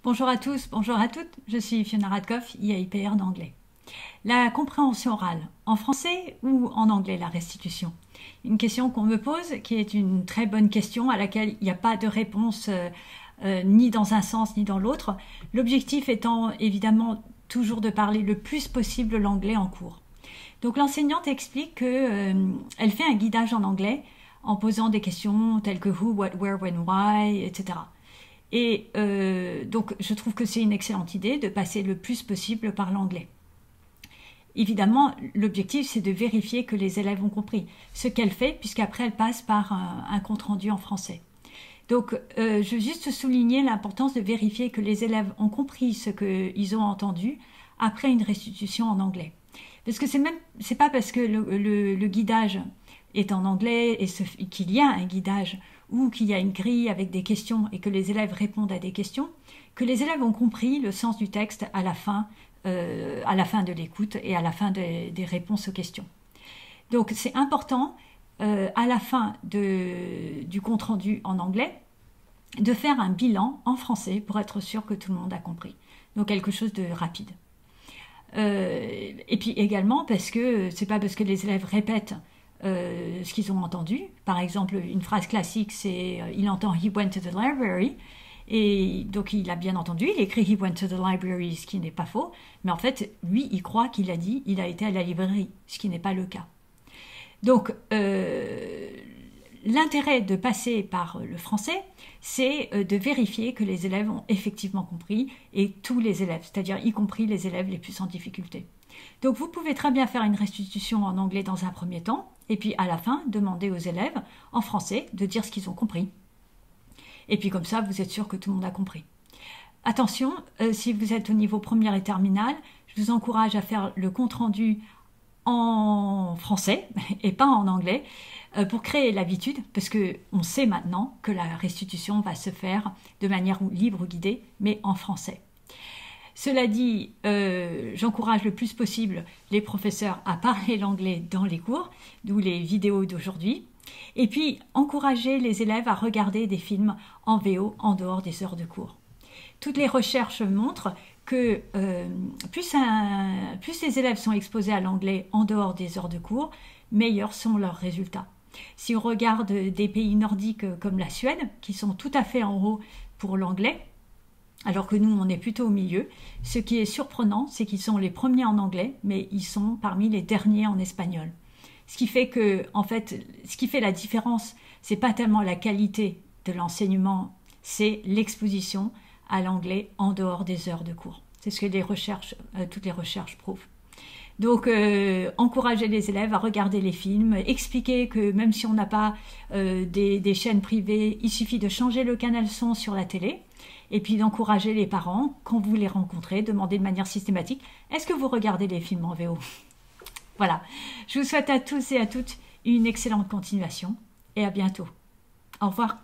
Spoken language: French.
Bonjour à tous, bonjour à toutes, je suis Fiona Radkoff, IAIPR d'anglais. La compréhension orale, en français ou en anglais, la restitution? Une question qu'on me pose, qui est une très bonne question à laquelle il n'y a pas de réponse ni dans un sens ni dans l'autre. L'objectif étant évidemment toujours de parler le plus possible l'anglais en cours. Donc l'enseignante explique qu'elle fait un guidage en anglais en posant des questions telles que who, what, where, when, why, etc. Et donc je trouve que c'est une excellente idée de passer le plus possible par l'anglais. Évidemment, l'objectif c'est de vérifier que les élèves ont compris ce qu'elle fait, puisqu'après elle passe par un compte-rendu en français. Donc je veux juste souligner l'importance de vérifier que les élèves ont compris ce qu'ils ont entendu après une restitution en anglais. Parce que c'est pas parce que le guidage est en anglais et qu'il y a un guidage ou qu'il y a une grille avec des questions et que les élèves répondent à des questions, que les élèves ont compris le sens du texte à la fin de l'écoute et à la fin des réponses aux questions. Donc c'est important à la fin du compte-rendu en anglais de faire un bilan en français pour être sûr que tout le monde a compris. Donc quelque chose de rapide. Et puis également parce que c'est pas parce que les élèves répètent ce qu'ils ont entendu. Par exemple, une phrase classique, c'est il entend he went to the library, et donc il a bien entendu, il écrit he went to the library, ce qui n'est pas faux, mais en fait, lui, il croit qu'il a dit il a été à la librairie, ce qui n'est pas le cas. Donc, l'intérêt de passer par le français, c'est de vérifier que les élèves ont effectivement compris, et tous les élèves, c'est-à-dire y compris les élèves les plus en difficulté. Donc vous pouvez très bien faire une restitution en anglais dans un premier temps, et puis à la fin, demander aux élèves en français de dire ce qu'ils ont compris. Et puis comme ça, vous êtes sûr que tout le monde a compris. Attention, si vous êtes au niveau première et terminale, je vous encourage à faire le compte-rendu en français et pas en anglais pour créer l'habitude, parce qu'on sait maintenant que la restitution va se faire de manière libre ou guidée, mais en français. Cela dit, j'encourage le plus possible les professeurs à parler l'anglais dans les cours, d'où les vidéos d'aujourd'hui, et puis encourager les élèves à regarder des films en VO en dehors des heures de cours. Toutes les recherches montrent que plus les élèves sont exposés à l'anglais en dehors des heures de cours, meilleurs sont leurs résultats. Si on regarde des pays nordiques comme la Suède, qui sont tout à fait en haut pour l'anglais, alors que nous, on est plutôt au milieu. Ce qui est surprenant, c'est qu'ils sont les premiers en anglais, mais ils sont parmi les derniers en espagnol. Ce qui fait que, en fait, ce qui fait la différence, c'est pas tellement la qualité de l'enseignement, c'est l'exposition à l'anglais en dehors des heures de cours. C'est ce que toutes les recherches prouvent. Donc, encourager les élèves à regarder les films, expliquer que même si on n'a pas des chaînes privées, il suffit de changer le canal son sur la télé, et puis d'encourager les parents, quand vous les rencontrez, demander de manière systématique « Est-ce que vous regardez les films en VO ?» Voilà, je vous souhaite à tous et à toutes une excellente continuation, et à bientôt. Au revoir.